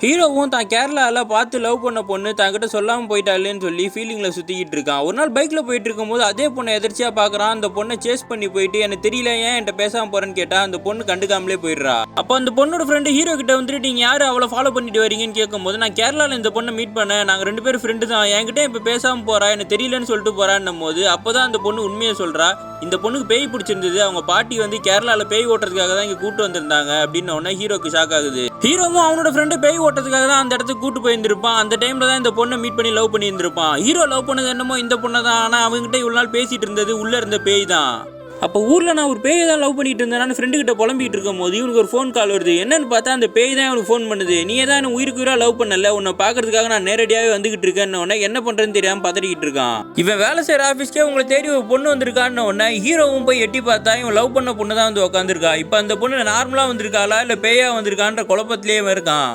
ஹீரோவும் தான் கேரளாவில் பார்த்து லவ் பண்ண பொண்ணு தன்கிட்ட சொல்லாமல் போயிட்டாலேன்னு சொல்லி ஃபீலிங்கில் சுற்றிக்கிட்டு இருக்கான். ஒரு நாள் பைக்கில் போயிட்டு இருக்கும்போது அதே பொண்ணை எதிர்ச்சியாக பார்க்குறான். அந்த பொண்ணை சேஸ் பண்ணி போயிட்டு எனக்கு தெரியல ஏன் என்கிட்ட பேசாமல் போகிறேன்னு கேட்டால் அந்த பொண்ணு கண்டுக்காமலே போயிடுறா. அப்போ அந்த பொண்ணோட ஃப்ரெண்டு ஹீரோ கிட்ட வந்துட்டு நீங்கள் யார் அவளை ஃபாலோ பண்ணிட்டு வரீங்கன்னு கேட்கும்போது நான் கேரளாவில் இந்த பொண்ணை மீட் பண்ணேன், நாங்கள் 2 பேரும் ஃப்ரெண்டு தான், என்கிட்ட இப்போ பேசாமல் போகிறா, எனக்கு தெரியலன்னு சொல்லிட்டு போகிறான்னும் போது அப்போ தான் அந்த பொண்ணு உண்மையை சொல்கிறா. இந்த பொண்ணுக்கு பேய் பிடிச்சிருந்தது, அவங்க பாட்டி வந்து கேரளாவில் பேய் ஓட்டுறதுக்காக தான் இங்கே கூட்டு வந்திருந்தாங்க அப்படின்னு உடனே ஹீரோக்கு ஷாக் ஆகுது. ஹீரோவும் அவனோட ஃப்ரெண்டு பேய் ஓட்டுறதுக்காக தான் அந்த இடத்துக்கு கூட்டு போயிருந்திருப்பான். அந்த டைம்ல தான் இந்த பொண்ணை மீட் பண்ணி லவ் பண்ணி இருந்திருப்பான். ஹீரோ லவ் பண்ணது என்னமோ இந்த பொண்ணை தான், ஆனால் அவங்ககிட்ட இவ்வளோ நாள் பேசிட்டு இருந்தது உள்ள இருந்த பேய் தான். அப்போ ஊரில் நான் ஒரு பேயை தான் லவ் பண்ணிட்டு இருந்தேன் ஃப்ரெண்டு கிட்ட புலம்பிட்டு இருக்கும் போது இவனுக்கு ஒரு ஃபோன் கால் வருது. என்னன்னு பார்த்தா அந்த பேய் தான் இவனுக்கு ஃபோன் பண்ணுது. நீ தான் என்ன உயிருக்கு உயிராக லவ் பண்ணல, உன்னை பார்க்கறதுக்காக நான் நேரடியாகவே வந்துகிட்டு இருக்கேன்னு உடனே என்ன பண்ணுறேன்னு தெரியாமல் பதறிக்கிட்டு இருக்கான். இவன் வேலை செய்கிற ஆஃபீஸ்க்கே உங்களை தேடி ஒரு பொண்ணு வந்திருக்கான்னு உடனே ஹீரோவும் போய் எட்டி பார்த்தா இவன் லவ் பண்ண பொண்ணு தான் வந்து உட்காந்துருக்கா. இப்போ அந்த பொண்ணு நார்மலாக வந்திருக்காளா இல்லை பேயா வந்திருக்கான்ற குழப்பத்திலேயே இருக்கான்.